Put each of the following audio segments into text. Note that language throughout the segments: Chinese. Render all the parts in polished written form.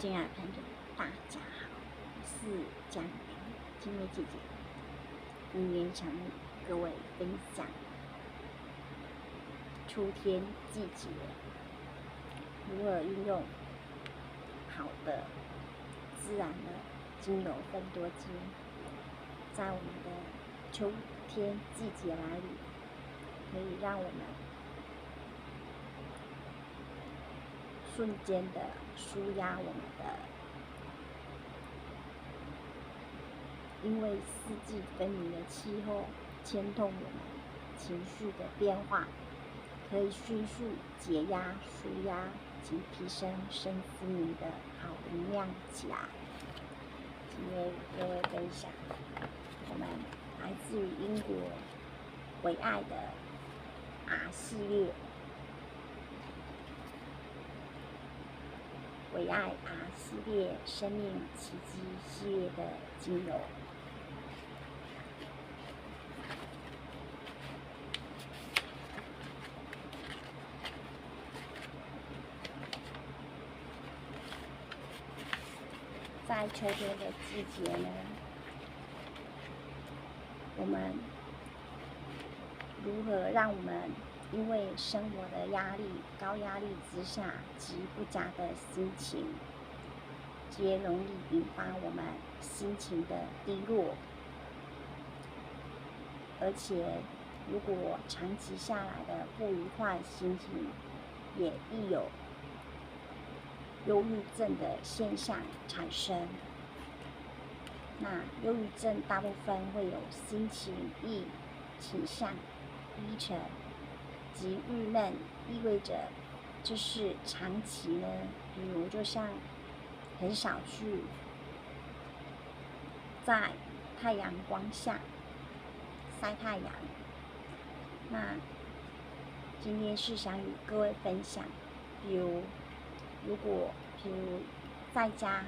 亲爱的朋友，大家好，我是江玲。今天姐姐今天想与各位分享秋天季节如何运用好的自然的精油芬多精，在我们的秋天季节来临，可以让我们瞬间的舒压我们的，因为四季分明的气候牵动我们情绪的变化，可以迅速解压、舒压及提升身心灵的好能量起来。今天与各位分享我们来自于英国唯爱的 R 系列。唯爱 R 系列生命奇迹系列的精油，在秋天的季节呢，我们如何让我们因为生活的压力、高压力之下及不佳的心情，皆容易引发我们心情的低落，而且如果长期下来的不愉快心情，也易有忧郁症的现象产生。那忧郁症大部分会有心情易倾向低沉及郁闷，意味着就是长期呢，比如就像很少去在太阳光下晒太阳。那今天是想与各位分享，如果在家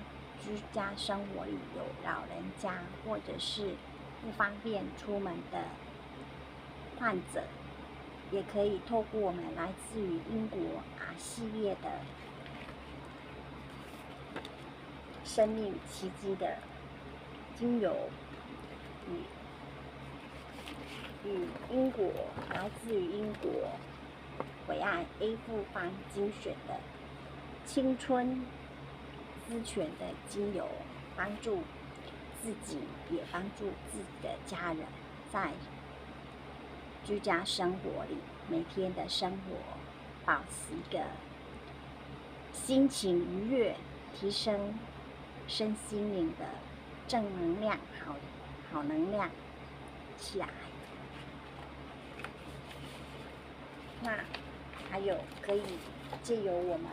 居家生活里有老人家或者是不方便出门的患者，也可以透过我们来自于英国 R 系列的生命奇迹的精油，与英国来自于英国唯爱 A 复方精选的青春滋泉的精油，帮助自己也帮助自己的家人，在居家生活里每天的生活保持一个心情愉悦，提升身心灵的正能量，好能量起来。那还有可以借由我们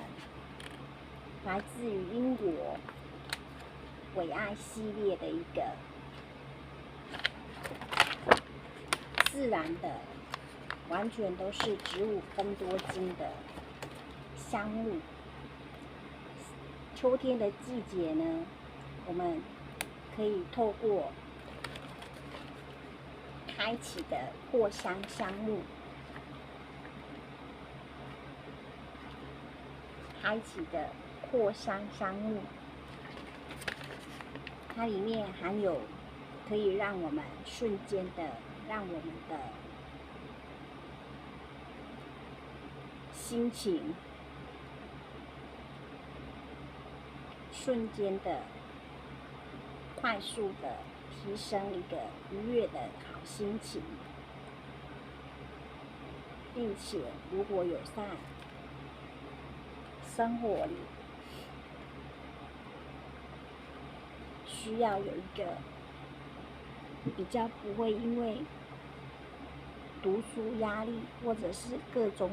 来自于英国唯爱系列的一个自然的，完全都是植物芬多精的香露。秋天的季节呢，我们可以透过开启的扩香香木，它里面含有可以让我们瞬间的让我们的心情瞬间的快速的提升一个愉悦的好心情，并且如果有在生活里需要有一个比较不会因为读书压力或者是各种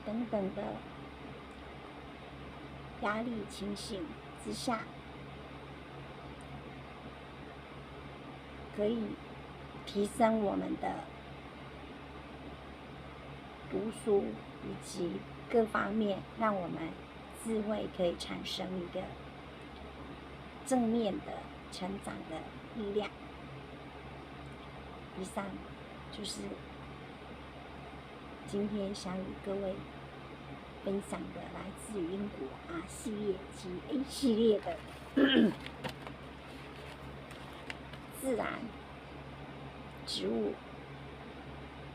等等的压力情形之下，可以提升我们的读书以及各方面，让我们智慧可以产生一个正面的成长的力量。以上就是今天想与各位分享的来自于英国R 系列及 A 系列的自然、植物、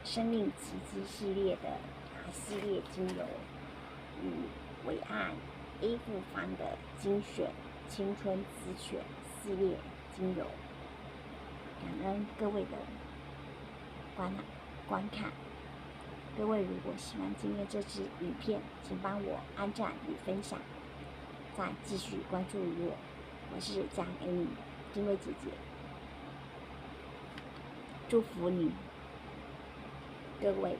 生命奇迹系列的R 系列精油与伟岸 A 复方的精选青春滋选系列精油。感恩各位的观看。各位如果喜欢今天这支影片，请帮我按赞与分享，再继续关注我。我是蒋Amy金薇姐姐，祝福你各位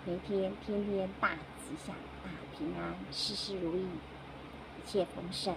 每天天天大吉祥、大平安，事事如意，一切丰盛。